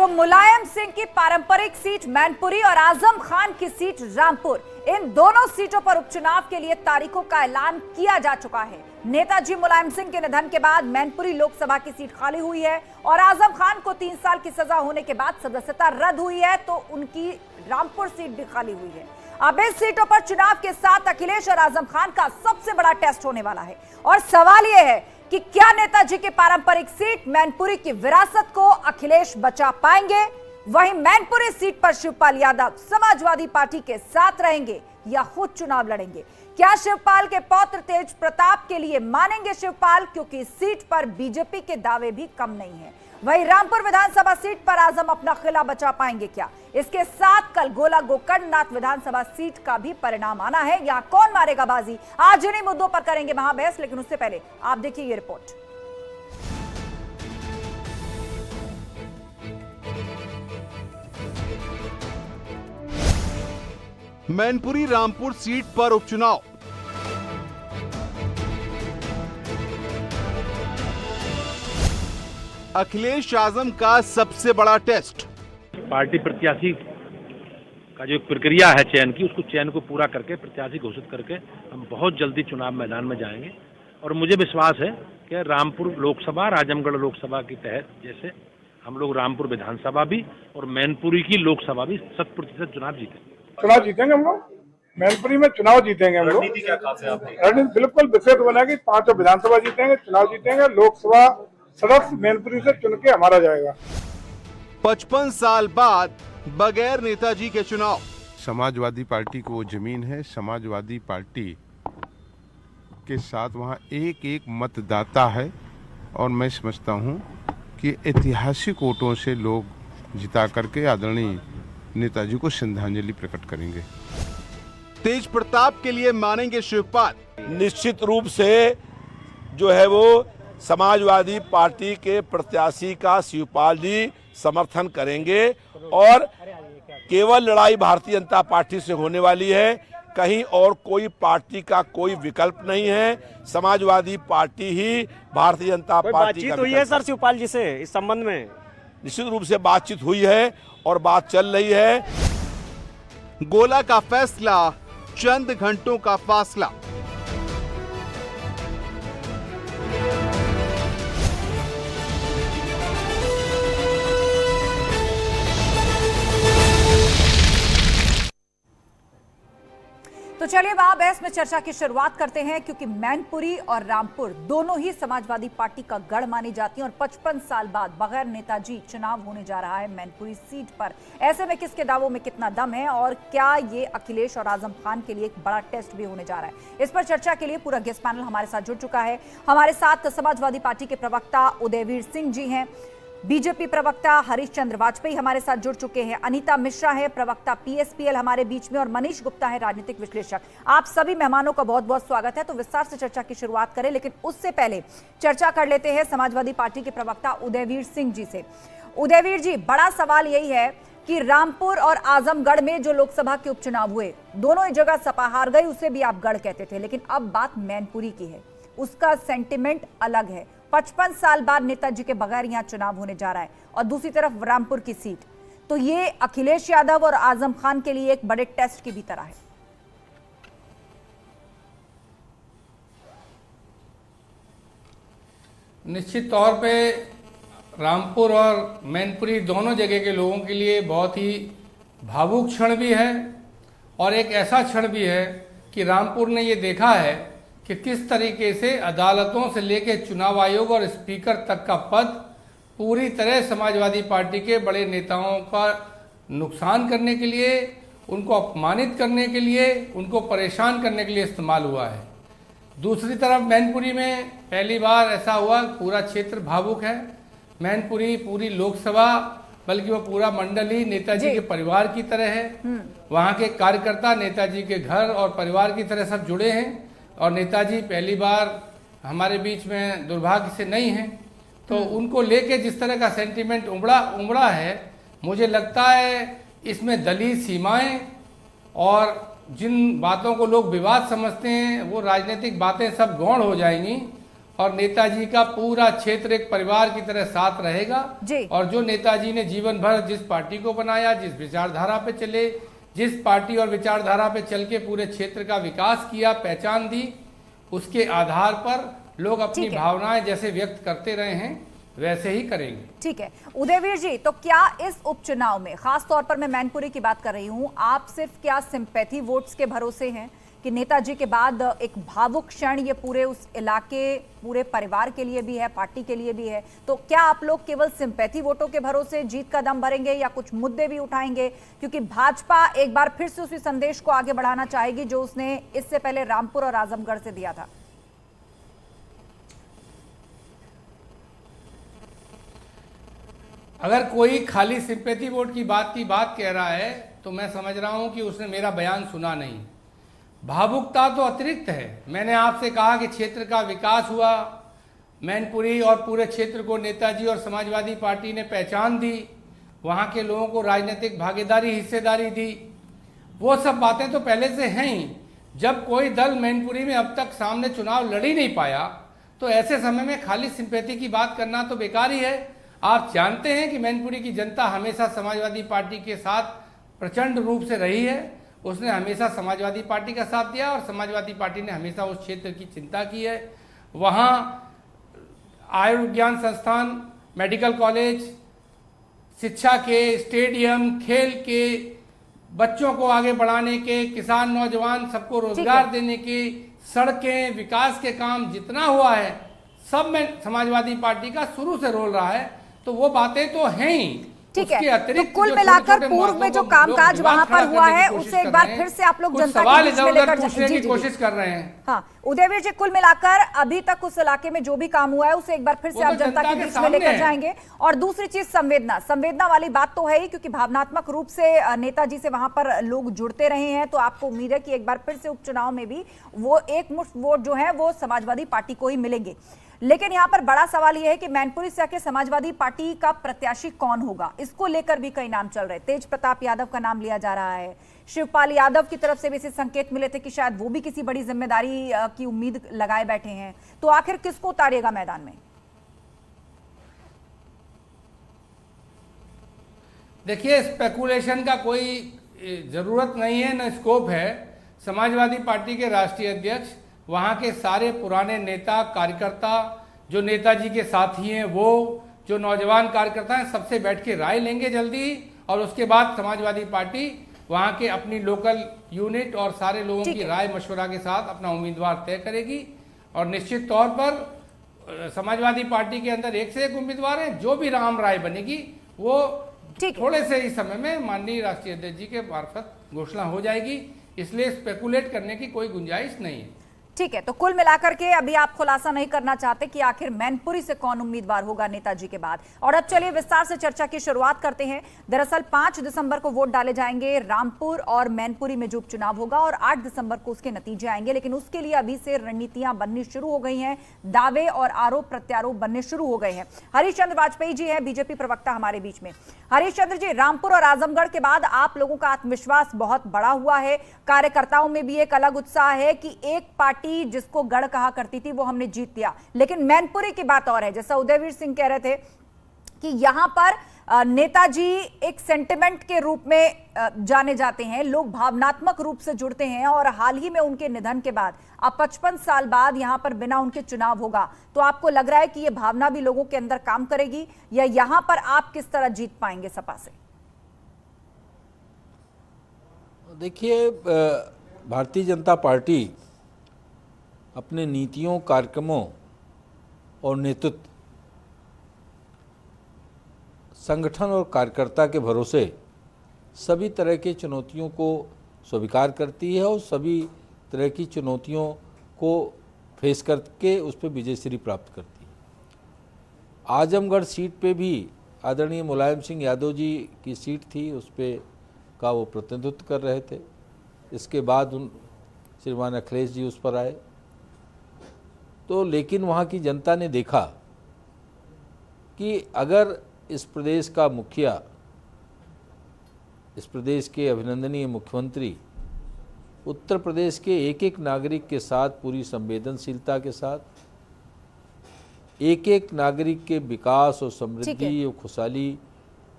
तो मुलायम सिंह की पारंपरिक सीट मैनपुरी और आजम खान की सीट रामपुर, इन दोनों सीटों पर उपचुनाव के लिए तारीखों का ऐलान किया जा चुका है। नेताजी मुलायम सिंह के निधन के बाद मैनपुरी लोकसभा की सीट खाली हुई है और आजम खान को 3 साल की सजा होने के बाद सदस्यता रद्द हुई है, तो उनकी रामपुर सीट भी खाली हुई है। अब इस सीटों पर चुनाव के साथ अखिलेश और आजम खान का सबसे बड़ा टेस्ट होने वाला है और सवाल यह है कि क्या नेताजी की पारंपरिक सीट मैनपुरी की विरासत को अखिलेश बचा पाएंगे। वहीं मैनपुरी सीट पर शिवपाल यादव समाजवादी पार्टी के साथ रहेंगे या खुद चुनाव लड़ेंगे। क्या शिवपाल के पौत्र तेज प्रताप के लिए मानेंगे शिवपाल, क्योंकि इस सीट पर बीजेपी के दावे भी कम नहीं है। वहीं रामपुर विधानसभा सीट पर आजम अपना किला बचा पाएंगे क्या। इसके साथ कल गोला गोकर्णनाथ विधानसभा सीट का भी परिणाम आना है। यहाँ कौन मारेगा बाजी, आज इन्हीं मुद्दों पर करेंगे महाबहस, लेकिन उससे पहले आप देखिए ये रिपोर्ट। मैनपुरी रामपुर सीट पर उपचुनाव। अखिलेश आजम का सबसे बड़ा टेस्ट। पार्टी प्रत्याशी का जो प्रक्रिया है चयन की, उसको चयन को पूरा करके प्रत्याशी घोषित करके हम बहुत जल्दी चुनाव मैदान में जाएंगे। और मुझे विश्वास है कि रामपुर लोकसभा और आजमगढ़ लोकसभा के तहत जैसे हम लोग रामपुर विधानसभा भी और मैनपुरी की लोकसभा भी 100% चुनाव जीतेंगे। चुनाव जीतेंगे हम लोग, मैनपुरी में चुनाव जीतेंगे हम लोग। रणनीति क्या खास है आपकी? रणनीति बिल्कुल विकसित बनेगी। 5 विधानसभा जीतेंगे, चुनाव जीतेंगे, लोकसभा सदस्य मैनपुरी से चुन के हमारा जाएगा। 55 साल बाद बगैर नेताजी के चुनाव। समाजवादी पार्टी को वो जमीन है, समाजवादी पार्टी के साथ वहाँ एक एक मतदाता है और मैं समझता हूँ कि ऐतिहासिक वोटों से लोग जिता करके आदरणीय नेताजी को श्रद्धांजलि प्रकट करेंगे। तेज प्रताप के लिए मानेंगे शिवपाल। निश्चित रूप से जो है वो समाजवादी पार्टी के प्रत्याशी का शिवपाल जी समर्थन करेंगे और केवल लड़ाई भारतीय जनता पार्टी से होने वाली है, कहीं और कोई पार्टी का कोई विकल्प नहीं है। समाजवादी पार्टी ही भारतीय जनता पार्टी का बातचीत हुई है सर शिवपाल जी से इस संबंध में? निश्चित रूप से बातचीत हुई है और बात चल रही है। गोला का फैसला, चंद घंटों का फासला। तो चलिए महाबहस में चर्चा की शुरुआत करते हैं, क्योंकि मैनपुरी और रामपुर दोनों ही समाजवादी पार्टी का गढ़ मानी जाती हैं और 55 साल बाद बगैर नेताजी चुनाव होने जा रहा है मैनपुरी सीट पर। ऐसे में किसके दावों में कितना दम है और क्या ये अखिलेश और आजम खान के लिए एक बड़ा टेस्ट भी होने जा रहा है। इस पर चर्चा के लिए पूरा गेस्ट पैनल हमारे साथ जुड़ चुका है। हमारे साथ समाजवादी पार्टी के प्रवक्ता उदयवीर सिंह जी हैं, बीजेपी प्रवक्ता हरीश चंद्र वाजपेयी हमारे साथ जुड़ चुके हैं, अनीता मिश्रा है प्रवक्ता पीएसपीएल हमारे बीच में और मनीष गुप्ता है राजनीतिक विश्लेषक। आप सभी मेहमानों का बहुत बहुत स्वागत है। तो विस्तार से चर्चा की शुरुआत करें, लेकिन उससे पहले चर्चा कर लेते हैं समाजवादी पार्टी के प्रवक्ता उदयवीर सिंह जी से। उदयवीर जी, बड़ा सवाल यही है कि रामपुर और आजमगढ़ में जो लोकसभा के उपचुनाव हुए, दोनों ही जगह सपा हार गई, उसे भी आप गढ़ कहते थे, लेकिन अब बात मैनपुरी की है, उसका सेंटिमेंट अलग है। 55 साल बाद नेताजी के बगैर यहां चुनाव होने जा रहा है और दूसरी तरफ रामपुर की सीट, तो ये अखिलेश यादव और आजम खान के लिए एक बड़े टेस्ट की भी तरह है। निश्चित तौर पे रामपुर और मैनपुरी दोनों जगह के लोगों के लिए बहुत ही भावुक क्षण भी है और एक ऐसा क्षण भी है कि रामपुर ने ये देखा है कि किस तरीके से अदालतों से लेकर चुनाव आयोग और स्पीकर तक का पद पूरी तरह समाजवादी पार्टी के बड़े नेताओं का नुकसान करने के लिए, उनको अपमानित करने के लिए, उनको परेशान करने के लिए इस्तेमाल हुआ है। दूसरी तरफ मैनपुरी में पहली बार ऐसा हुआ, पूरा क्षेत्र भावुक है। मैनपुरी पूरी लोकसभा बल्कि वो पूरा मंडल ही नेताजी के परिवार की तरह है। वहाँ के कार्यकर्ता नेताजी के घर और परिवार की तरह सब जुड़े हैं और नेताजी पहली बार हमारे बीच में दुर्भाग्य से नहीं हैं, तो उनको लेके जिस तरह का सेंटीमेंट उमड़ा है, मुझे लगता है इसमें दलीय सीमाएं और जिन बातों को लोग विवाद समझते हैं वो राजनीतिक बातें सब गौण हो जाएंगी और नेताजी का पूरा क्षेत्र एक परिवार की तरह साथ रहेगा जी। और जो नेताजी ने जीवन भर जिस पार्टी को बनाया, जिस विचारधारा पे चले, जिस पार्टी और विचारधारा पे चल के पूरे क्षेत्र का विकास किया, पहचान दी, उसके आधार पर लोग अपनी भावनाएं जैसे व्यक्त करते रहे हैं वैसे ही करेंगे। ठीक है उदयवीर जी, तो क्या इस उपचुनाव में, खास तौर पर मैं मैनपुरी की बात कर रही हूं, आप सिर्फ क्या सिंपैथी वोट्स के भरोसे हैं कि नेताजी के बाद एक भावुक क्षण ये पूरे उस इलाके, पूरे परिवार के लिए भी है, पार्टी के लिए भी है, तो क्या आप लोग केवल सिंपैथी वोटों के भरोसे जीत का दम भरेंगे या कुछ मुद्दे भी उठाएंगे? क्योंकि भाजपा एक बार फिर से उसी संदेश को आगे बढ़ाना चाहेगी जो उसने इससे पहले रामपुर और आजमगढ़ से दिया था। अगर कोई खाली सिंपैथी वोट की बात कह रहा है तो मैं समझ रहा हूं कि उसने मेरा बयान सुना नहीं। भावुकता तो अतिरिक्त है। मैंने आपसे कहा कि क्षेत्र का विकास हुआ, मैनपुरी और पूरे क्षेत्र को नेताजी और समाजवादी पार्टी ने पहचान दी, वहाँ के लोगों को राजनीतिक भागीदारी, हिस्सेदारी दी। वो सब बातें तो पहले से हैं ही। जब कोई दल मैनपुरी में अब तक सामने चुनाव लड़ ही नहीं पाया तो ऐसे समय में खाली सिंपैथी की बात करना तो बेकार ही है। आप जानते हैं कि मैनपुरी की जनता हमेशा समाजवादी पार्टी के साथ प्रचंड रूप से रही है। उसने हमेशा समाजवादी पार्टी का साथ दिया और समाजवादी पार्टी ने हमेशा उस क्षेत्र की चिंता की है। वहाँ आयुर्विज्ञान संस्थान, मेडिकल कॉलेज, शिक्षा के, स्टेडियम, खेल के, बच्चों को आगे बढ़ाने के, किसान नौजवान सबको रोजगार देने के, सड़कें, विकास के काम जितना हुआ है सब में समाजवादी पार्टी का शुरू से रोल रहा है। तो वो बातें तो हैं ही। ठीक है, तो कुल मिलाकर पूर्व में जो कामकाज वहां पर हुआ है उसे एक बार फिर से आप लोग जनता के बीच में लेकर पूछने की कोशिश कर रहे हैं। हाँ उदयवीर जी, कुल मिलाकर अभी तक उस इलाके में जो भी काम हुआ है उसे एक बार फिर से आप जनता के बीच में लेकर जाएंगे। और दूसरी चीज संवेदना वाली बात तो है ही, क्योंकि भावनात्मक रूप से नेताजी से वहां पर लोग जुड़ते रहे हैं, तो आपको उम्मीद है कि एक बार फिर से उपचुनाव में भी वो एकमुश्त वोट जो है वो समाजवादी पार्टी को ही मिलेंगे। लेकिन यहाँ पर बड़ा सवाल यह है कि मैनपुरी से आके समाजवादी पार्टी का प्रत्याशी कौन होगा, इसको लेकर भी कई नाम चल रहे। तेज प्रताप यादव का नाम लिया जा रहा है। शिवपाल यादव की तरफ से भी ऐसे संकेत मिले थे कि शायद वो भी किसी बड़ी जिम्मेदारी की उम्मीद लगाए बैठे हैं। तो आखिर किसको उतारेगा मैदान में? देखिए, स्पेकुलेशन का कोई जरूरत नहीं है, न स्कोप है। समाजवादी पार्टी के राष्ट्रीय अध्यक्ष, वहाँ के सारे पुराने नेता कार्यकर्ता जो नेताजी के साथी हैं, वो जो नौजवान कार्यकर्ता हैं, सबसे बैठ के राय लेंगे जल्दी। और उसके बाद समाजवादी पार्टी वहाँ के अपनी लोकल यूनिट और सारे लोगों की राय मशवरा के साथ अपना उम्मीदवार तय करेगी। और निश्चित तौर पर समाजवादी पार्टी के अंदर एक से एक उम्मीदवार हैं। जो भी राम राय बनेगी वो थोड़े से ही समय में माननीय राष्ट्रीय अध्यक्ष जी के मार्फत घोषणा हो जाएगी। इसलिए स्पेकुलेट करने की कोई गुंजाइश नहीं है। ठीक है, तो कुल मिलाकर के अभी आप खुलासा नहीं करना चाहते कि आखिर मैनपुरी से कौन उम्मीदवार होगा नेताजी के बाद। और अब चलिए विस्तार से चर्चा की शुरुआत करते हैं। दरअसल 5 दिसंबर को वोट डाले जाएंगे रामपुर और मैनपुरी में जो उपचुनाव होगा, और 8 दिसंबर को उसके नतीजे आएंगे। लेकिन उसके लिए अभी से रणनीतियां बननी शुरू हो गई हैं, दावे और आरोप प्रत्यारोप बनने शुरू हो गए हैं। हरीश चंद्र वाजपेयी जी हैं, बीजेपी प्रवक्ता हमारे बीच में। हरीश चंद्र जी, रामपुर और आजमगढ़ के बाद आप लोगों का आत्मविश्वास बहुत बड़ा हुआ है, कार्यकर्ताओं में भी एक अलग उत्साह है कि एक पार्टी जिसको गढ़ कहा करती थी वो हमने जीत लिया। लेकिन मैनपुरी की बात और है, जैसा उदयवीर सिंह कह रहे थे कि यहां पर नेताजी एक सेंटिमेंट के रूप में जाने जाते हैं, लोग भावनात्मक रूप से जुड़ते हैं। और हाल ही में उनके निधन के बाद अब 55 साल बाद यहां पर बिना उनके चुनाव होगा, तो आपको लग रहा है कि यह भावना भी लोगों के अंदर काम करेगी, या यहां पर आप किस तरह जीत पाएंगे सपा से? देखिए, भारतीय जनता पार्टी अपने नीतियों, कार्यक्रमों और नेतृत्व, संगठन और कार्यकर्ता के भरोसे सभी तरह की चुनौतियों को स्वीकार करती है और सभी तरह की चुनौतियों को फेस करके उस पर विजयश्री प्राप्त करती है। आजमगढ़ सीट पे भी आदरणीय मुलायम सिंह यादव जी की सीट थी, उस पर का वो प्रतिनिधित्व कर रहे थे। इसके बाद श्रीमान अखिलेश जी उस पर आए, तो लेकिन वहाँ की जनता ने देखा कि अगर इस प्रदेश का मुखिया, इस प्रदेश के अभिनंदनीय मुख्यमंत्री उत्तर प्रदेश के एक एक नागरिक के साथ पूरी संवेदनशीलता के साथ एक एक नागरिक के विकास और समृद्धि और खुशहाली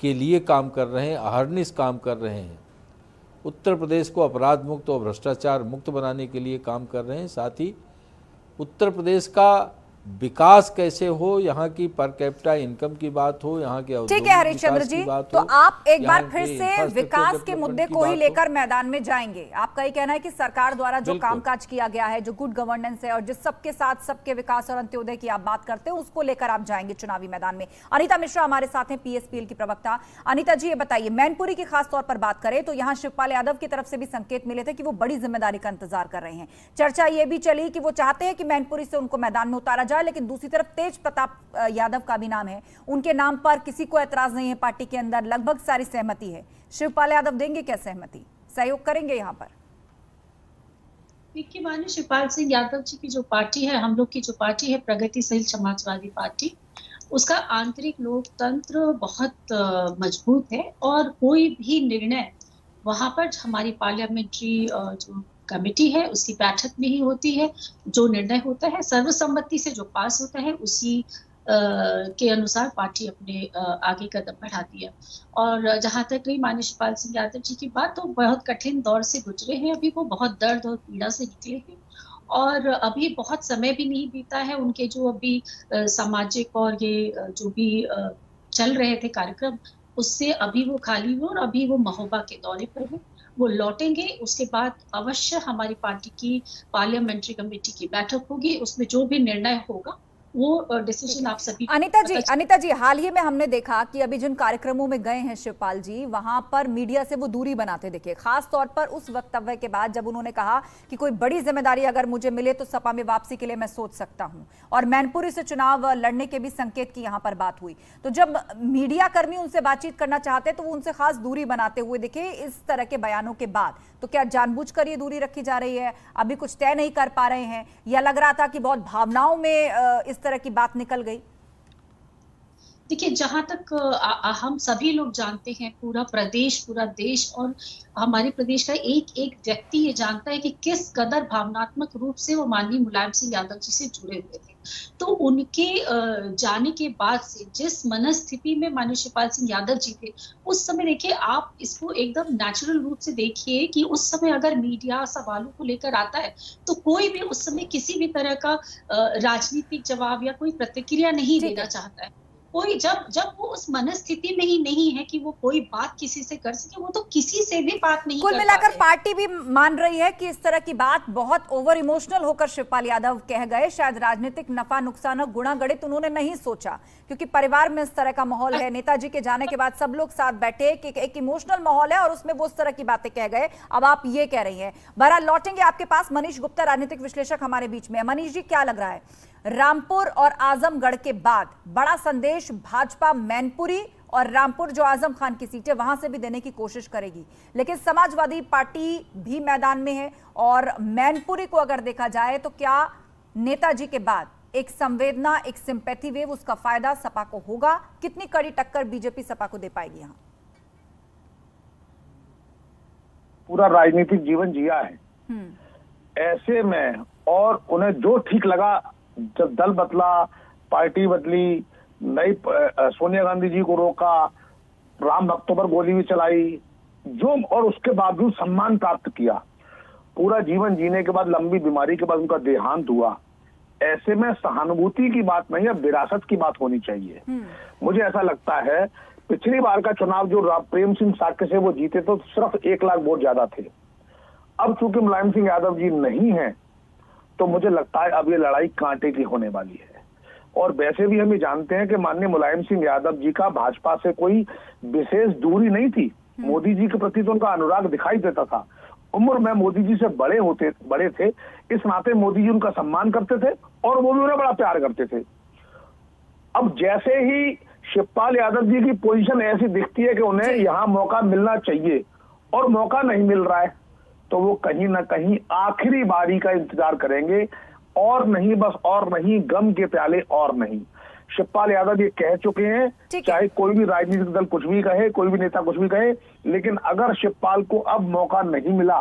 के लिए काम कर रहे हैं, अहर्निश काम कर रहे हैं। उत्तर प्रदेश को अपराध मुक्त और भ्रष्टाचार मुक्त बनाने के लिए काम कर रहे हैं। साथ ही उत्तर प्रदेश का विकास कैसे हो, यहाँ की पर कैपिटा इनकम की बात हो, यहाँ के ठीक है हरिश्चंद्र जी, तो आप एक बार फिर से विकास के मुद्दे को ही लेकर मैदान में जाएंगे। आपका ये कहना है कि सरकार द्वारा जो कामकाज किया गया है, जो गुड गवर्नेंस है और जिस सबके साथ सबके विकास और अंत्योदय की आप बात करते हैं, उसको लेकर आप जाएंगे चुनावी मैदान में। अनीता मिश्रा हमारे साथ हैं, पीएसपीएल की प्रवक्ता। अनीता जी, ये बताइए, मैनपुरी की खास तौर पर बात करें तो यहाँ शिवपाल यादव की तरफ से भी संकेत मिले थे कि वो बड़ी जिम्मेदारी का इंतजार कर रहे हैं। चर्चा ये भी चली कि वो चाहते हैं कि मैनपुरी से उनको मैदान में उतारा, लेकिन दूसरी तरफ तेज प्रताप यादव का भी नाम है। उनके नाम पर किसी को ऐतराज नहीं है, पार्टी के अंदर लगभग सारी सहमति है। शिवपाल यादव देंगे क्या सहमति, सहयोग करेंगे यहाँ पर? देखिए माननीय शिवपाल सिंह यादव जी की जो पार्टी है, हम लोग की जो पार्टी है प्रगतिशील समाजवादी पार्टी, उसका आंतरिक लोकतंत्र बहुत मजबूत है और कोई भी निर्णय वहां पर हमारी पार्लियामेंट्री जो कमेटी है उसकी बैठक में ही होती है। जो निर्णय होता है सर्वसम्मति से जो पास होता है उसी के अनुसार पार्टी अपने आगे कदम बढ़ाती है। और जहां तक रही माननीय शिवपाल सिंह यादव जी की बात, तो बहुत कठिन दौर से गुजरे हैं, अभी वो बहुत दर्द और पीड़ा से निकले हैं और अभी बहुत समय भी नहीं बीता है उनके जो अभी सामाजिक और ये जो भी चल रहे थे कार्यक्रम, उससे अभी वो खाली हुए और अभी वो महोबा के दौरे पर है। वो लौटेंगे, उसके बाद अवश्य हमारी पार्टी की पार्लियामेंट्री कमेटी की बैठक होगी, उसमें जो भी निर्णय होगा वो डिसीजन आप सभी। अनीता जी, हाल ही में हमने देखा कि अभी जिन कार्यक्रमों में गए हैं शिवपाल जी, वहां पर मीडिया से वो दूरी बनाते दिखे, खास तौर पर उस वक्तव्य के बाद जब उन्होंने कहा कि कोई बड़ी जिम्मेदारी अगर मुझे मिले तो सपा में वापसी के लिए मैं सोच सकता हूं, और मैनपुरी से चुनाव लड़ने के भी संकेत की यहां पर बात हुई। तो जब मीडिया कर्मी उनसे बातचीत करना चाहते तो वो उनसे खास दूरी बनाते हुए दिखे इस तरह के बयानों के बाद, तो क्या जानबूझकर ये दूरी रखी जा रही है? अभी कुछ तय नहीं कर पा रहे हैं, या लग रहा था कि बहुत भावनाओं में इस तरह की बात निकल गई? देखिए, जहां तक हम सभी लोग जानते हैं, पूरा प्रदेश, पूरा देश और हमारे प्रदेश का एक एक व्यक्ति ये जानता है कि किस कदर भावनात्मक रूप से वो माननीय मुलायम सिंह यादव जी से जुड़े हुए थे। तो उनके जाने के बाद से जिस मनस्थिति में माननीय शिवपाल सिंह यादव जी थे, उस समय देखिए, आप इसको एकदम नेचुरल रूप से देखिए कि उस समय अगर मीडिया सवालों को लेकर आता है तो कोई भी उस समय किसी भी तरह का राजनीतिक जवाब या कोई प्रतिक्रिया नहीं देना चाहता है। कोई जब वो उस मनस्थिति में ही नहीं है कि वो कोई बात किसी से कर सके, वो तो किसी से भी बात नहीं कर कुल मिलाकर पार्टी भी मान रही है कि इस तरह की बात बहुत ओवर इमोशनल होकर शिवपाल यादव कह गए। शायद राजनीतिक नफा नुकसान और गुणागणित उन्होंने नहीं सोचा, क्योंकि परिवार में इस तरह का माहौल है। नेताजी के जाने के बाद सब लोग साथ बैठे, एक इमोशनल माहौल है और उसमें वो उस तरह की बातें कह गए। अब आप ये कह रही हैं। बहरहाल लौटेंगे आपके पास। मनीष गुप्ता, राजनीतिक विश्लेषक, हमारे बीच में है। मनीष जी, क्या लग रहा है, रामपुर और आजमगढ़ के बाद बड़ा संदेश भाजपा मैनपुरी और रामपुर जो आजम खान की सीट है वहां से भी देने की कोशिश करेगी, लेकिन समाजवादी पार्टी भी मैदान में है और मैनपुरी को अगर देखा जाए तो क्या नेताजी के बाद एक संवेदना, एक सिंपैथी वेव, उसका फायदा सपा को होगा? कितनी कड़ी टक्कर बीजेपी सपा को दे पाएगी? यहाँ पूरा राजनीतिक जीवन जिया है, ऐसे में और उन्हें जो ठीक लगा, जब दल बदला, पार्टी बदली, नई सोनिया गांधी जी को रोका, राम भक्तों पर गोली भी चलाई, जो और उसके बावजूद सम्मान प्राप्त किया, पूरा जीवन जीने के बाद लंबी बीमारी के बाद उनका देहांत हुआ। ऐसे में सहानुभूति की बात नहीं है, विरासत की बात होनी चाहिए। मुझे ऐसा लगता है, पिछली बार का चुनाव जो प्रेम सिंह साक्य से वो जीते तो सिर्फ 1 लाख वोट ज्यादा थे। अब चूंकि मुलायम सिंह यादव जी नहीं है तो मुझे लगता है अब ये लड़ाई कांटे की होने वाली है। और वैसे भी हम ये जानते हैं कि माननीय मुलायम सिंह यादव जी का भाजपा से कोई विशेष दूरी नहीं थी। मोदी जी के प्रति तो उनका अनुराग दिखाई देता था। उम्र में मोदी जी से बड़े थे, इस नाते मोदी जी उनका सम्मान करते थे और वो भी उन्हें बड़ा प्यार करते थे। अब जैसे ही शिवपाल यादव जी की पोजीशन ऐसी दिखती है कि उन्हें यहाँ मौका मिलना चाहिए और मौका नहीं मिल रहा है, तो वो कहीं ना कहीं आखिरी बारी का इंतजार करेंगे, और नहीं, बस और नहीं, गम के प्याले और नहीं। शिवपाल यादव ये कह चुके हैं, चाहे कोई भी राजनीतिक दल कुछ भी कहे, कोई भी नेता कुछ भी कहे, लेकिन अगर शिवपाल को अब मौका नहीं मिला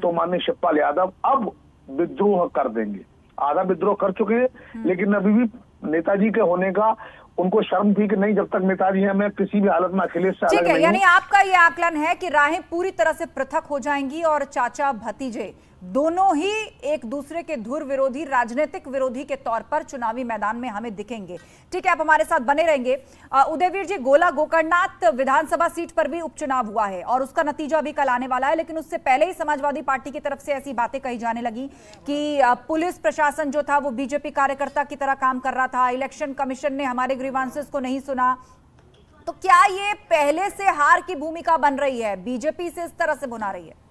तो माननीय शिवपाल यादव अब विद्रोह कर देंगे। आधा विद्रोह कर चुके हैं, लेकिन अभी भी नेताजी के होने का उनको शर्म थी कि नहीं, जब तक नेताजी हैं मैं किसी भी हालत में अखिलेश से अलग नहीं हूं। यानी आपका ये आकलन है कि राहें पूरी तरह से पृथक हो जाएंगी और चाचा भतीजे दोनों ही एक दूसरे के धुर विरोधी, राजनीतिक विरोधी के तौर पर चुनावी मैदान में हमें दिखेंगे। ठीक है, आप हमारे साथ बने रहेंगे। उदयवीर जी, गोला गोकर्णनाथ विधानसभा सीट पर भी उपचुनाव हुआ है और उसका नतीजा भी कल आने वाला है, लेकिन उससे पहले ही समाजवादी पार्टी की तरफ से ऐसी बातें कही जाने लगी कि पुलिस प्रशासन जो था वो बीजेपी कार्यकर्ता की तरह काम कर रहा था, इलेक्शन कमीशन ने हमारे ग्रीवांसेस को नहीं सुना। तो क्या ये पहले से हार की भूमिका बन रही है, बीजेपी से इस तरह से बुना रही है?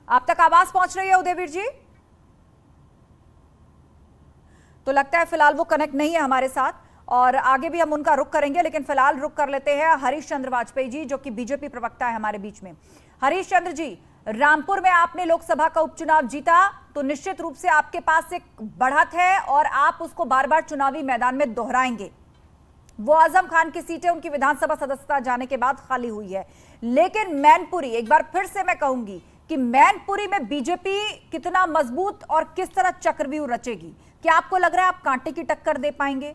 आप तक आवाज पहुंच रही है उदयवीर जी? तो लगता है फिलहाल वो कनेक्ट नहीं है हमारे साथ, और आगे भी हम उनका रुख करेंगे, लेकिन फिलहाल रुख कर लेते हैं हरीश चंद्र वाजपेयी जी, जो कि बीजेपी प्रवक्ता है हमारे बीच में। हरीश चंद्र जी, रामपुर में आपने लोकसभा का उपचुनाव जीता, तो निश्चित रूप से आपके पास एक बढ़त है और आप उसको बार बार चुनावी मैदान में दोहराएंगे। वो आजम खान की सीटें उनकी विधानसभा सदस्यता जाने के बाद खाली हुई है, लेकिन मैनपुरी, एक बार फिर से मैं कहूंगी कि मैनपुरी में बीजेपी कितना मजबूत और किस तरह चक्रव्यूह रचेगी? क्या आपको लग रहा है आप कांटे की टक्कर दे पाएंगे?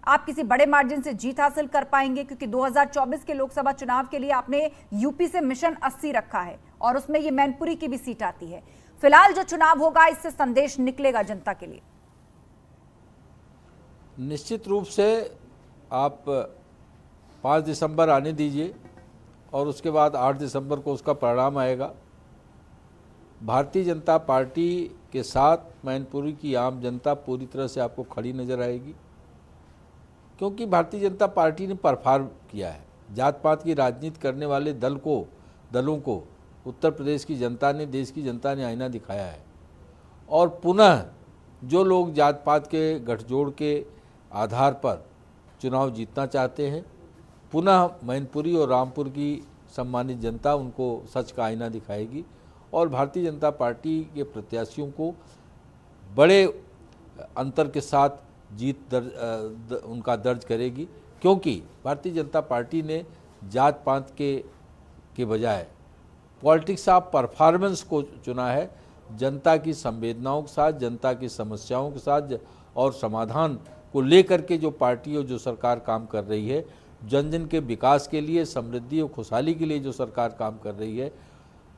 आप किसी बड़े मार्जिन से जीत हासिल कर पाएंगे? क्योंकि 2024 के लोकसभा चुनाव के लिए आपने यूपी से मिशन 80 रखा है और उसमें ये मैनपुरी की भी सीट आती है। फिलहाल जो चुनाव होगा, इससे संदेश निकलेगा जनता के लिए? निश्चित रूप से आप 5 दिसंबर आने दीजिए और उसके बाद 8 दिसंबर को उसका परिणाम आएगा। भारतीय जनता पार्टी के साथ मैनपुरी की आम जनता पूरी तरह से आपको खड़ी नजर आएगी, क्योंकि भारतीय जनता पार्टी ने परफॉर्म किया है। जात पात की राजनीति करने वाले दलों को उत्तर प्रदेश की जनता ने, देश की जनता ने आईना दिखाया है, और पुनः जो लोग जात पात के गठजोड़ के आधार पर चुनाव जीतना चाहते हैं, पुनः मैनपुरी और रामपुर की सम्मानित जनता उनको सच का आईना दिखाएगी और भारतीय जनता पार्टी के प्रत्याशियों को बड़े अंतर के साथ जीत उनका दर्ज करेगी, क्योंकि भारतीय जनता पार्टी ने जात पात के बजाय पॉलिटिक्स ऑफ परफॉर्मेंस को चुना है। जनता की संवेदनाओं के साथ, जनता की समस्याओं के साथ और समाधान को लेकर के जो पार्टी और जो सरकार काम कर रही है, जन जन के विकास के लिए, समृद्धि और खुशहाली के लिए जो सरकार काम कर रही है,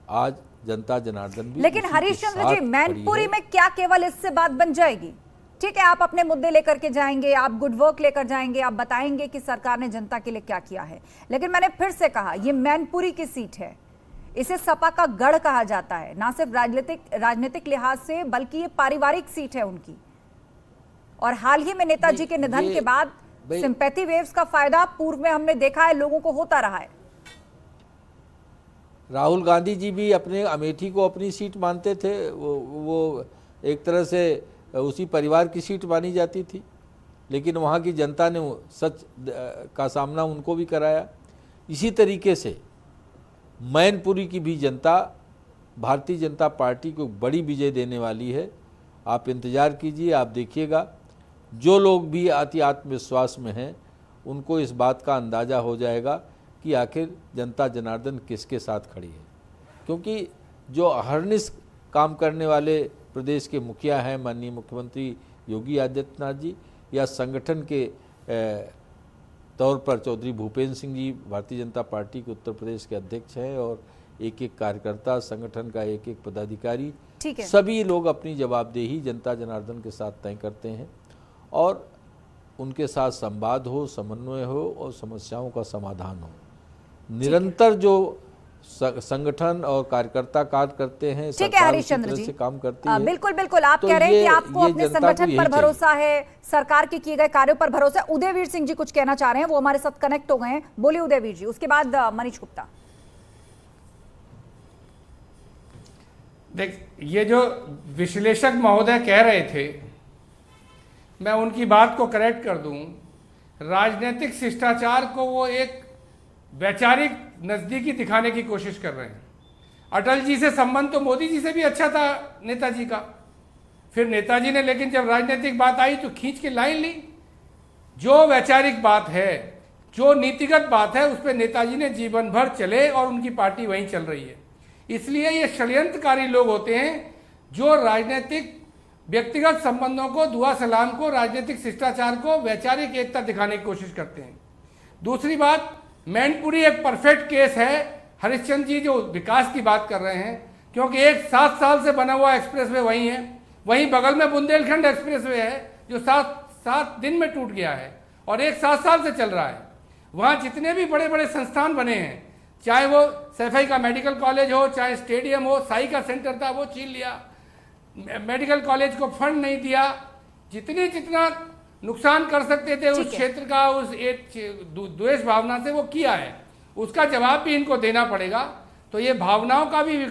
आज जनता जनार्दन भी। लेकिन हरीश चंद्र जी, मैनपुरी में क्या केवल इससे बात बन जाएगी? ठीक है, आप अपने मुद्दे लेकर के जाएंगे, आप गुड वर्क लेकर जाएंगे, आप बताएंगे कि सरकार ने जनता के लिए क्या किया है, लेकिन मैंने फिर से कहा, ये मैनपुरी की सीट है, इसे सपा का गढ़ कहा जाता है, ना सिर्फ राजनीतिक लिहाज से, बल्कि ये पारिवारिक सीट है उनकी। और हाल ही में नेताजी के निधन के बाद सिंपैथी वेव्स का फायदा पूर्व में हमने देखा है लोगों को होता रहा है। राहुल गांधी जी भी अपने अमेठी को अपनी सीट मानते थे, वो एक तरह से उसी परिवार की सीट मानी जाती थी, लेकिन वहाँ की जनता ने सच का सामना उनको भी कराया। इसी तरीके से मैनपुरी की भी जनता भारतीय जनता पार्टी को बड़ी विजय देने वाली है। आप इंतज़ार कीजिए, आप देखिएगा, जो लोग भी अति आत्मविश्वास में हैं उनको इस बात का अंदाज़ा हो जाएगा कि आखिर जनता जनार्दन किसके साथ खड़ी है, क्योंकि जो अहर्निश काम करने वाले प्रदेश के मुखिया हैं, माननीय मुख्यमंत्री योगी आदित्यनाथ जी, या संगठन के तौर पर चौधरी भूपेंद्र सिंह जी भारतीय जनता पार्टी के उत्तर प्रदेश के अध्यक्ष हैं, और एक एक कार्यकर्ता, संगठन का एक एक पदाधिकारी, सभी लोग अपनी जवाबदेही जनता जनार्दन के साथ तय करते हैं और उनके साथ संवाद हो, समन्वय हो और समस्याओं का समाधान हो। निरंतर जो संगठन और कार्यकर्ता कार्य करते हैं, सरकार उसी तरह से काम करती है। बिल्कुल बिल्कुल, आप कह रहे हैं कि आपको अपने संगठन पर भरोसा है, सरकार के किए गए कार्यों पर भरोसा है। उदयवीर सिंह जी कुछ कहना चाह रहे हैं, वो हमारे साथ कनेक्ट हो गए हैं। बोलिए उदयवीर जी, उसके बाद मनीष गुप्ता। देख, ये जो विश्लेषक महोदय कह रहे थे, मैं उनकी बात को करेक्ट कर दूं। राजनीतिक शिष्टाचार को वो एक वैचारिक नजदीकी दिखाने की कोशिश कर रहे हैं। अटल जी से संबंध तो मोदी जी से भी अच्छा था नेताजी का, फिर नेताजी ने लेकिन जब राजनीतिक बात आई तो खींच के लाइन ली। जो वैचारिक बात है जो नीतिगत बात है उस पर नेताजी ने जीवन भर चले और उनकी पार्टी वहीं चल रही है। इसलिए ये षड्यंत्रकारी लोग होते हैं जो राजनीतिक व्यक्तिगत संबंधों को, दुआ सलाम को, राजनीतिक शिष्टाचार को, वैचारिक एकता दिखाने की कोशिश करते हैं। दूसरी बात, मैनपुरी एक परफेक्ट केस है। हरिश्चंद्र जी जो विकास की बात कर रहे हैं, क्योंकि एक 7 साल से बना हुआ एक्सप्रेसवे वहीं है, वहीं बगल में बुंदेलखंड एक्सप्रेसवे है जो 7 दिन में टूट गया है और एक 7 साल से चल रहा है। वहाँ जितने भी बड़े बड़े संस्थान बने हैं, चाहे वो सैफई का मेडिकल कॉलेज हो, चाहे स्टेडियम हो, साई का सेंटर था वो छीन लिया, मेडिकल कॉलेज को फंड नहीं दिया, जितना नुकसान कर सकते थे उस क्षेत्र का, उस एक द्वेष भावना से वो किया है, उसका जवाब भी इनको देना पड़ेगा। तो ये भावनाओं का भी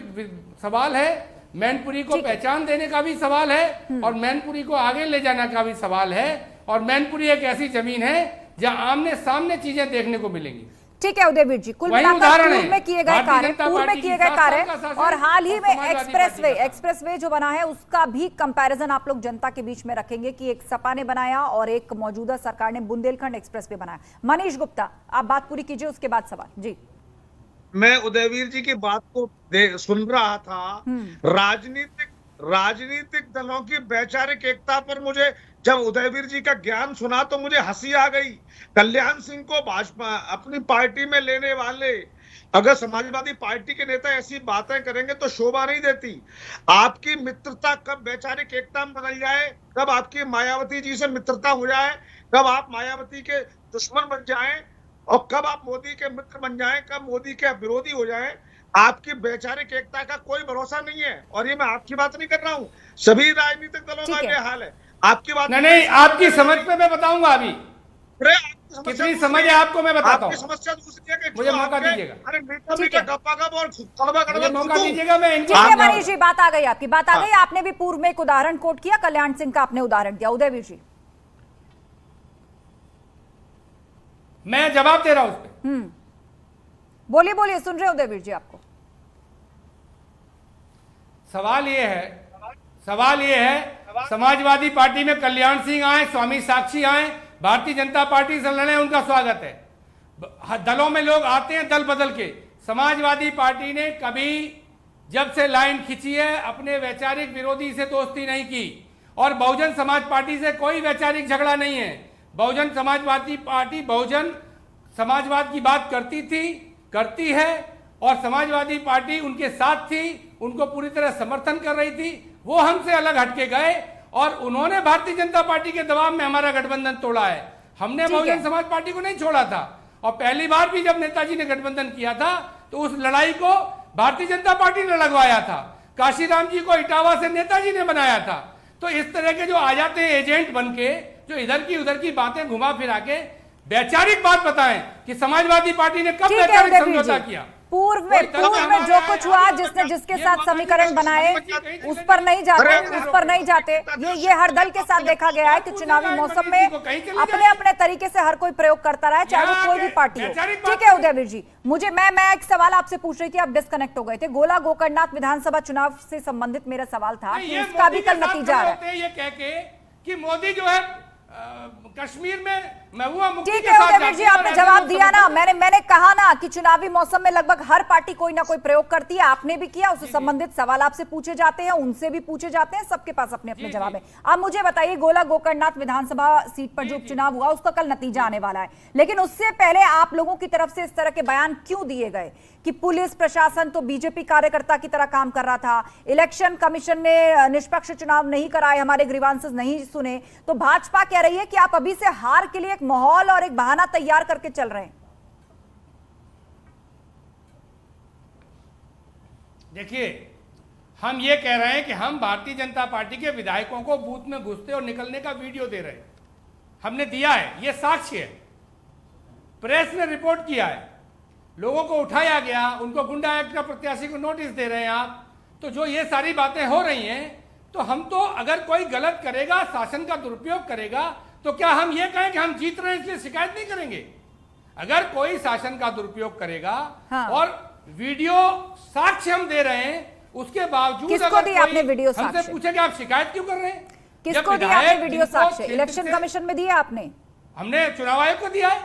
सवाल है, मैनपुरी को पहचान देने का भी सवाल है और मैनपुरी को आगे ले जाने का भी सवाल है। और मैनपुरी एक ऐसी जमीन है जहां आमने सामने चीजें देखने को मिलेंगी। ठीक है उदयवीर जी, कुल मिलाकर पूर्व में किए गए कार्य और हाल ही में एक्सप्रेसवे जो बना है उसका भी कंपैरिजन आप लोग जनता के बीच में रखेंगे कि एक सपा ने बनाया और एक मौजूदा सरकार ने बुंदेलखंड एक्सप्रेसवे बनाया। मनीष गुप्ता, आप बात पूरी कीजिए, उसके बाद सवाल। जी, मैं उदयवीर जी की बात को सुन रहा था। राजनीतिक दलों की वैचारिक एकता पर मुझे जब उदयवीर जी का ज्ञान सुना तो मुझे हंसी आ गई। कल्याण सिंह को भाजपा अपनी पार्टी में लेने वाले अगर समाजवादी पार्टी के नेता ऐसी बातें करेंगे तो शोभा नहीं देती। आपकी मित्रता कब वैचारिक एकता में बदल जाए, कब आपकी मायावती जी से मित्रता हो जाए, कब आप मायावती के दुश्मन बन जाएं और कब आप मोदी के मित्र बन जाएं, कब मोदी के विरोधी हो जाएं, आपकी वैचारिक एकता का कोई भरोसा नहीं है। और ये मैं आपकी बात नहीं कर रहा हूँ, सभी राजनीतिक दलों का ये हाल है। आपकी बात नहीं, आपकी समझ पे मैं बताऊंगा अभी कितनी समझ है आपको, मैं बताता हूँ। समस्या दूसरी है कि मुझे मौका दीजिएगा, अरे नेता भी का गप्पा गप और कड़वा मौका दीजिएगा। मैं मनीष जी, बात आ गई, आपकी बात आ गई। आपने भी पूर्व में एक उदाहरण कोट किया, कल्याण सिंह का आपने उदाहरण दिया। उदयवीर जी, मैं जवाब दे रहा हूं उस पर। बोलिए, सुन रहे उदयवीर जी आपको। सवाल ये है समाजवादी पार्टी में कल्याण सिंह आए, स्वामी साक्षी आए, भारतीय जनता पार्टी से लड़े, उनका स्वागत है। दलों में लोग आते हैं दल बदल के। समाजवादी पार्टी ने कभी जब से लाइन खींची है अपने वैचारिक विरोधी से दोस्ती नहीं की और बहुजन समाज पार्टी से कोई वैचारिक झगड़ा नहीं है। बहुजन समाजवादी पार्टी बहुजन समाजवाद की बात करती थी, करती है और समाजवादी पार्टी उनके साथ थी, उनको पूरी तरह समर्थन कर रही थी। वो हमसे अलग हटके गए और उन्होंने भारतीय जनता पार्टी के दबाव में हमारा गठबंधन तोड़ा है। हमने बहुजन समाज पार्टी को नहीं छोड़ा था और पहली बार भी जब नेताजी ने गठबंधन किया था तो उस लड़ाई को भारतीय जनता पार्टी ने लगवाया था। काशीराम जी को इटावा से नेताजी ने बनाया था। तो इस तरह के जो आ जाते हैं एजेंट बन के, जो इधर की उधर की बातें घुमा फिरा के वैचारिक बात बताएं कि समाजवादी पार्टी ने कब वैचारिक समझौता किया। पूर्व में जो कुछ हुआ, जिसने जिसके साथ समीकरण बनाए उस पर नहीं जाते। ये हर दल के साथ देखा गया है कि चुनावी मौसम में अपने अपने तरीके से हर कोई प्रयोग करता रहा है, चाहे वो कोई भी पार्टी हो। ठीक है उदयवीर जी, मुझे मैं एक सवाल आपसे पूछ रही थी, आप डिस्कनेक्ट हो गए थे। गोला गोकर्णनाथ विधानसभा चुनाव से संबंधित मेरा सवाल था कि उसका भी कल नतीजा आ रहा है। ये कह के कि मोदी जो है कश्मीर में महबूबा मुफ्ती ठीक है उदयवीर जी, आपने जवाब दिया ना। मैंने कहा ना कि चुनावी मौसम में लगभग हर पार्टी कोई ना कोई प्रयोग करती है। आपने भी किया, उससे संबंधित सवाल आपसे पूछे जाते हैं, उनसे भी पूछे जाते हैं, सबके पास अपने अपने जवाब है। आप मुझे बताइए, गोला गोकर्णनाथ विधानसभा सीट पर जो उपचुनाव हुआ उसका कल नतीजा आने वाला है, लेकिन उससे पहले आप लोगों की तरफ से इस तरह के बयान क्यों दिए गए कि पुलिस प्रशासन तो बीजेपी कार्यकर्ता की तरह काम कर रहा था, इलेक्शन कमीशन ने निष्पक्ष चुनाव नहीं कराए, हमारे ग्रीवांसेस नहीं सुने। तो भाजपा कह रही है कि आप अभी से हार के लिए एक माहौल और एक बहाना तैयार करके चल रहे हैं। देखिए, हम ये कह रहे हैं कि हम भारतीय जनता पार्टी के विधायकों को बूथ में घुसते और निकलने का वीडियो दे रहे हैं। हमने दिया है, ये साक्ष्य है, प्रेस ने रिपोर्ट किया है, लोगों को उठाया गया, उनको गुंडा एक्ट का प्रत्याशी को नोटिस दे रहे हैं आप। तो जो ये सारी बातें हो रही हैं, तो हम तो अगर कोई गलत करेगा, शासन का दुरुपयोग करेगा, तो क्या हम ये कहें कि हम जीत रहे हैं इसलिए शिकायत नहीं करेंगे? अगर कोई शासन का दुरुपयोग करेगा और वीडियो साक्ष्य हम दे रहे हैं, उसके बावजूद किसको दिया आपने वीडियो साक्ष्य? हमसे पूछे कि आप शिकायत क्यों कर रहे हैं? किसको दिया आपने वीडियो साक्ष्य? इलेक्शन कमीशन में दिया आपने? हमने चुनाव आयोग को दिया है।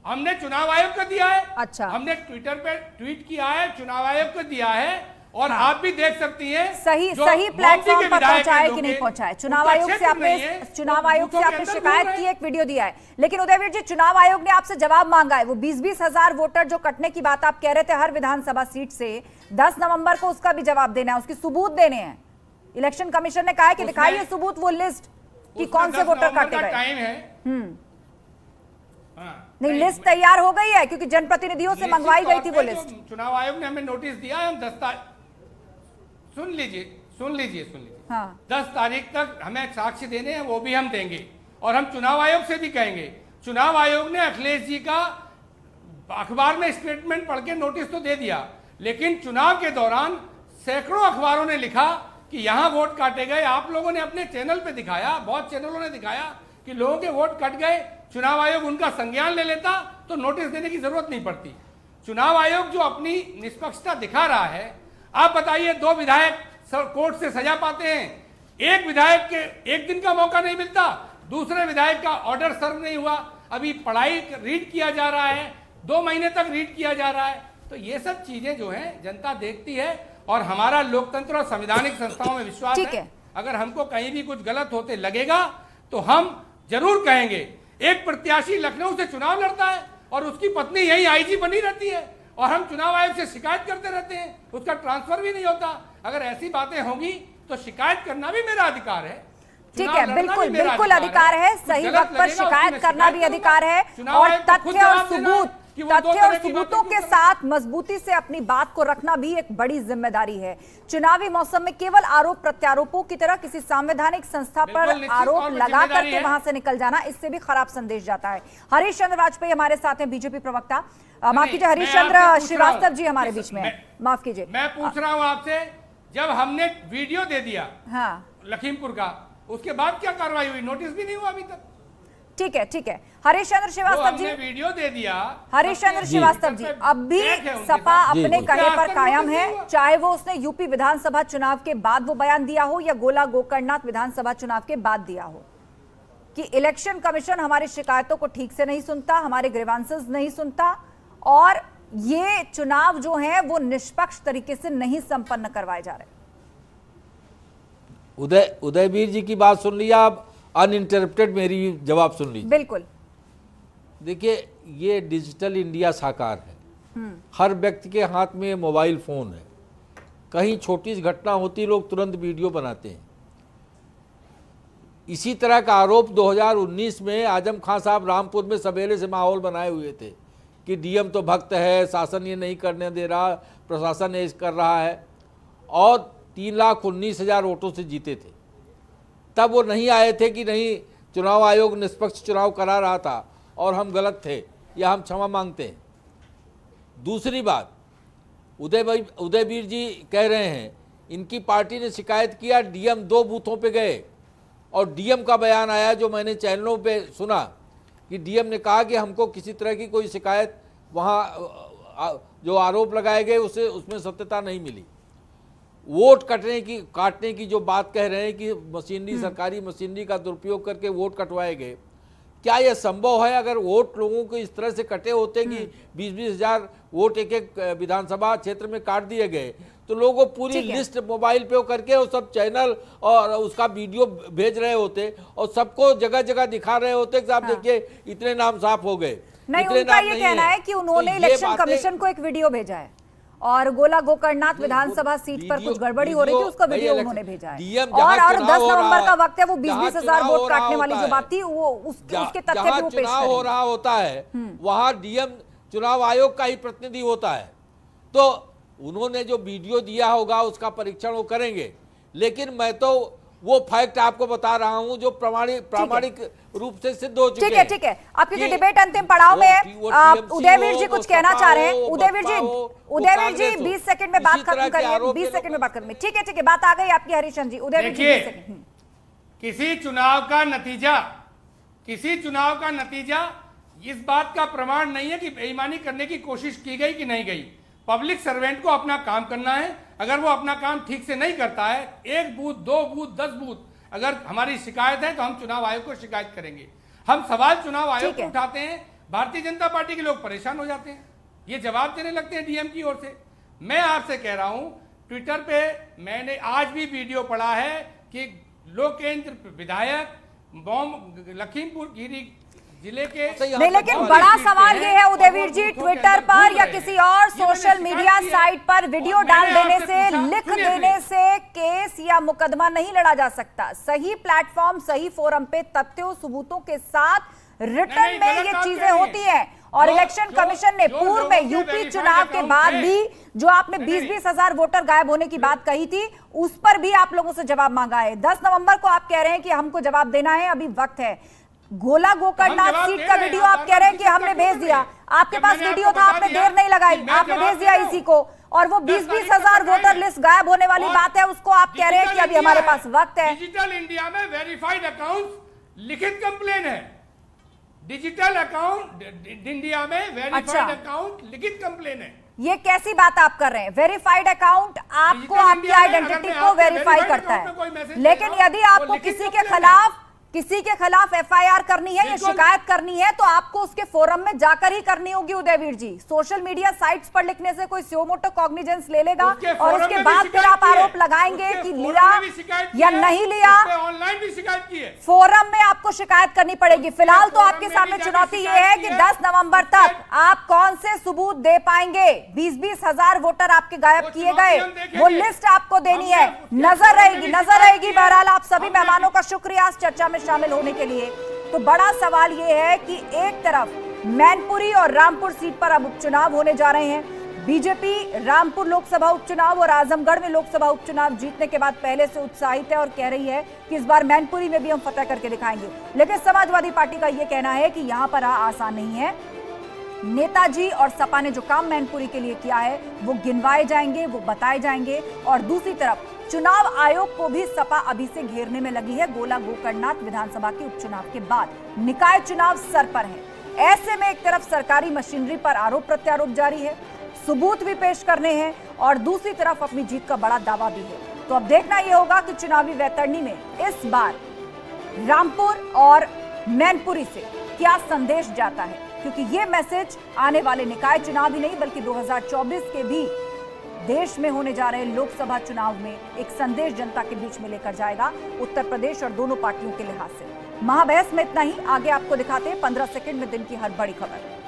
हमने चुनाव आयोग को दिया है। अच्छा, हमने ट्विटर पे ट्वीट किया है, चुनाव आयोग को दिया है, और आप भी देख सकती हैं सही प्लेटफॉर्म पर पहुंचाए कि नहीं पहुंचाए। चुनाव आयोग से आपने शिकायत की, एक वीडियो दिया है, लेकिन उदयवीर जी चुनाव आयोग ने आपसे जवाब मांगा है। वो 20-20 हजार वोटर जो कटने की बात आप कह रहे थे हर विधानसभा सीट से, 10 नवंबर को उसका भी जवाब देना है, उसकी सबूत देने हैं। इलेक्शन कमीशन ने कहा है कि दिखाइए सबूत, वो लिस्ट कि कौन से वोटर काटे गए। टाइम है। नहीं, लिस्ट तैयार हो गई है क्योंकि जनप्रतिनिधियों से मंगवाई गई थी वो लिस्ट। चुनाव आयोग ने हमें नोटिस दिया है, हम 10 तारीख, सुन लीजिए 10 तारीख तक हमें साक्ष्य देने हैं, वो भी हम देंगे। और हम चुनाव आयोग से भी कहेंगे, चुनाव आयोग ने अखिलेश जी का अखबार में स्टेटमेंट पढ़ के नोटिस तो दे दिया, लेकिन चुनाव के दौरान सैकड़ों अखबारों ने लिखा कि यहां वोट काटे गए। आप लोगों ने अपने चैनल पे दिखाया, बहुत चैनलों ने दिखाया कि लोगों के वोट कट गए। चुनाव आयोग उनका संज्ञान ले लेता तो नोटिस देने की जरूरत नहीं पड़ती। चुनाव आयोग जो अपनी निष्पक्षता दिखा रहा है, आप बताइए, 2 विधायक कोर्ट से सजा पाते हैं, एक विधायक के 1 दिन का मौका नहीं मिलता, दूसरे विधायक का ऑर्डर सर्व नहीं हुआ, अभी पढ़ाई रीड किया जा रहा है, 2 महीने तक रीड किया जा रहा है। तो ये सब चीजें जो है जनता देखती है, और हमारा लोकतंत्र और संवैधानिक संस्थाओं में विश्वास है। अगर हमको कहीं भी कुछ गलत होते लगेगा तो हम जरूर कहेंगे। एक प्रत्याशी लखनऊ से चुनाव लड़ता है और उसकी पत्नी यही आईजी बनी रहती है, और हम चुनाव आयोग से शिकायत करते रहते हैं, उसका ट्रांसफर भी नहीं होता। अगर ऐसी बातें होंगी तो शिकायत करना भी मेरा अधिकार है। ठीक है, बिल्कुल अधिकार है, सही वक्त पर शिकायत करना भी अधिकार है, और तथ्य और सबूतों के साथ मजबूती से अपनी बात को रखना भी एक बड़ी जिम्मेदारी है। चुनावी मौसम में केवल आरोप प्रत्यारोपों की तरह किसी संवैधानिक संस्था पर आरोप लगा करके वहां से निकल जाना, इससे भी खराब संदेश जाता है। हरीश चंद्र वाजपेयी हमारे साथ हैं, बीजेपी प्रवक्ता। माफ कीजिए, हरीश चंद्र श्रीवास्तव जी हमारे बीच में, माफ कीजिए। मैं पूछ रहा हूँ आपसे, जब हमने वीडियो दे दिया लखीमपुर का, उसके बाद क्या कार्रवाई हुई? नोटिस भी नहीं हुआ अभी तक। ठीक है हरीश चंद्र श्रीवास्तव जी, वीडियो दे दिया। हरीश चंद्र श्रीवास्तव जी, अब भी सपा अपने कहे पर कायम है, चाहे वो उसने यूपी विधानसभा चुनाव के बाद वो बयान दिया हो या गोला गोकर्णनाथ विधानसभा चुनाव के बाद दिया हो, कि इलेक्शन कमीशन हमारी शिकायतों को ठीक से नहीं सुनता, हमारे ग्रीवांसेस नहीं सुनता, और ये चुनाव जो है वो निष्पक्ष तरीके से नहीं संपन्न करवाए जा रहे। उदयवीर जी की बात सुन लिया, आप अनइंटरप्टेड मेरी जवाब सुन लीजिए। बिल्कुल। देखिए, ये डिजिटल इंडिया साकार है, हर व्यक्ति के हाथ में मोबाइल फोन है, कहीं छोटी सी घटना होती लोग तुरंत वीडियो बनाते हैं। इसी तरह का आरोप 2019 में आजम खान साहब रामपुर में सवेरे से माहौल बनाए हुए थे कि डीएम तो भक्त है, शासन ये नहीं करने दे रहा, प्रशासन ये कर रहा है, और 3,19,000 वोटों से जीते थे। तब वो नहीं आए थे कि नहीं चुनाव आयोग निष्पक्ष चुनाव करा रहा था और हम गलत थे, या हम क्षमा मांगते हैं। दूसरी बात, उदयवीर जी कह रहे हैं इनकी पार्टी ने शिकायत किया, डीएम 2 बूथों पे गए, और डीएम का बयान आया जो मैंने चैनलों पे सुना कि डीएम ने कहा कि हमको किसी तरह की कोई शिकायत, वहाँ जो आरोप लगाए गए उसमें सत्यता नहीं मिली। वोट काटने की जो बात कह रहे हैं कि मशीनरी, सरकारी मशीनरी का दुरुपयोग करके वोट कटवाए गए, क्या यह संभव है? अगर वोट लोगों को इस तरह से कटे होते कि 20-20 हजार वोट एक विधानसभा क्षेत्र में काट दिए गए, तो लोगों को पूरी लिस्ट मोबाइल पे करके वो सब चैनल और उसका वीडियो भेज रहे होते और सबको जगह जगह दिखा रहे होते कि आप देखिए इतने नाम साफ हो गए। नहीं, उनका ये कहना है कि उन्होंने इलेक्शन कमीशन को एक वीडियो भेजा है और गोला गोकर्णनाथ विधानसभा सीट पर कुछ गड़बड़ी हो रही थी, उसका वीडियो उन्होंने भेजा है। और 10 नवंबर का वक्त है, वो 20-20 हजार वोट काटने वाली जो बात थी वो उसके तथ्य भी वो पेश चुनाव हो रहा होता है वहां डीएम चुनाव आयोग का ही प्रतिनिधि होता है, तो उन्होंने जो वीडियो दिया होगा उसका परीक्षण वो करेंगे। लेकिन मैं तो वो फैक्ट आपको बता रहा हूं जो प्रामाणिक रूप से सिद्ध हो चुके हैं। ठीक है। आपकी जो डिबेट अंतिम पड़ाव में है, उदयवीर जी कुछ कहना चाह रहे हैं। उदयवीर जी 20 सेकंड में बात खत्म करिए, 20 सेकंड में बात खत्म। ठीक है, बात आ गई आपकी हरीशन जी। उदयवीर जी 20 सेकंड। किसी चुनाव का नतीजा इस बात का प्रमाण नहीं है कि बेईमानी करने की कोशिश की गई कि नहीं गई। पब्लिक सर्वेंट को अपना काम करना है, अगर वो अपना काम ठीक से नहीं करता है, 1 बूथ 2 बूथ 10 बूथ अगर हमारी शिकायत है तो हम चुनाव आयोग को शिकायत करेंगे। हम सवाल चुनाव आयोग को उठाते हैं, भारतीय जनता पार्टी के लोग परेशान हो जाते हैं, ये जवाब देने लगते हैं डीएम की ओर से। मैं आपसे कह रहा हूं, ट्विटर पे मैंने आज भी वीडियो पढ़ा है कि लोकेंद्र विधायक लखीमपुर खीरी जिले के नहीं, लेकिन बड़ा सवाल ये है उदयवीर जी, ट्विटर पर या किसी और सोशल मीडिया साइट पर वीडियो डाल देने से, लिख देने से केस या मुकदमा नहीं लड़ा जा सकता। सही प्लेटफॉर्म, सही फोरम पे तथ्यों सबूतों के साथ रिटर्न में ये चीजें होती हैं। और इलेक्शन कमीशन ने पूर्व में यूपी चुनाव के बाद भी जो आपने 20-20 हजार वोटर गायब होने की बात कही थी, उस पर भी आप लोगों से जवाब मांगा है। 10 नवंबर को आप कह रहे हैं कि हमको जवाब देना है, अभी वक्त है। गोला गोकर्णनाथ सीट का वीडियो आप कह रहे हैं कि हमने भेज दिया, आपके पास वीडियो था, आपने देर नहीं लगाई, आपने भेज दिया इसी को। और वो 20-20 हजार वोटर लिस्ट गायब होने वाली बात है, उसको आप कह रहे हैं कि अभी हमारे पास वक्त है। डिजिटल इंडिया में वेरीफाइड अकाउंट लिखित कंप्लेन है। डिजिटल अकाउंट इंडिया में वेरीफाइड अकाउंट लिखित कंप्लेन है। ये कैसी बात आप कर रहे हैं? वेरीफाइड अकाउंट आपको आपकी आइडेंटिटी को वेरीफाई करता है, लेकिन यदि आपको किसी के खिलाफ एफआईआर करनी है या शिकायत करनी है तो आपको उसके फोरम में जाकर ही करनी होगी उदयवीर जी। सोशल मीडिया साइट्स पर लिखने से कोई स्योमोटो कॉग्निजेंस ले लेगा और उसके बाद फिर आप आरोप लगाएंगे कि लिया या नहीं लिया। ऑनलाइन भी शिकायत की है, फोरम में आपको शिकायत करनी पड़ेगी। फिलहाल तो आपके सामने चुनौती ये है कि 10 नवंबर तक आप कौन से सबूत दे पाएंगे। 20-20 हजार वोटर आपके गायब किए गए, वो लिस्ट आपको देनी है, नजर रहेगी। बहरहाल आप सभी मेहमानों का शुक्रिया इस चर्चा में शामिल होने के लिए। तो बड़ा सवाल यह है कि एक तरफ मैनपुरी और रामपुर सीट पर अब उपचुनाव होने जा रहे हैं। बीजेपी रामपुर लोकसभा उपचुनाव और आजमगढ़ में लोकसभा उपचुनाव जीतने के बाद पहले से उत्साहित है और कह रही है कि इस बार मैनपुरी में भी हम फतह करके दिखाएंगे। लेकिन समाजवादी पार्टी का यह कहना है कि यहां पर आसान नहीं है। नेताजी और सपा ने जो काम मैनपुरी के लिए किया है वो गिनवाए जाएंगे, वो बताए जाएंगे। और दूसरी तरफ चुनाव आयोग को भी सपा अभी से घेरने में लगी है। गोला गोकर्णनाथ विधानसभा के उपचुनाव के बाद निकाय चुनाव सर पर है। ऐसे में एक तरफ सरकारी मशीनरी पर आरोप प्रत्यारोप जारी है, सबूत भी पेश करने हैं और दूसरी तरफ अपनी जीत का बड़ा दावा भी है। तो अब देखना यह होगा कि चुनावी वैतरणी में इस बार रामपुर और मैनपुरी से क्या संदेश जाता है, क्योंकि ये मैसेज आने वाले निकाय चुनाव ही नहीं बल्कि 2024 के भी देश में होने जा रहे लोकसभा चुनाव में एक संदेश जनता के बीच में लेकर जाएगा उत्तर प्रदेश और दोनों पार्टियों के लिहाज से। महाबहस में इतना ही, आगे आपको दिखाते हैं 15 सेकंड में दिन की हर बड़ी खबर।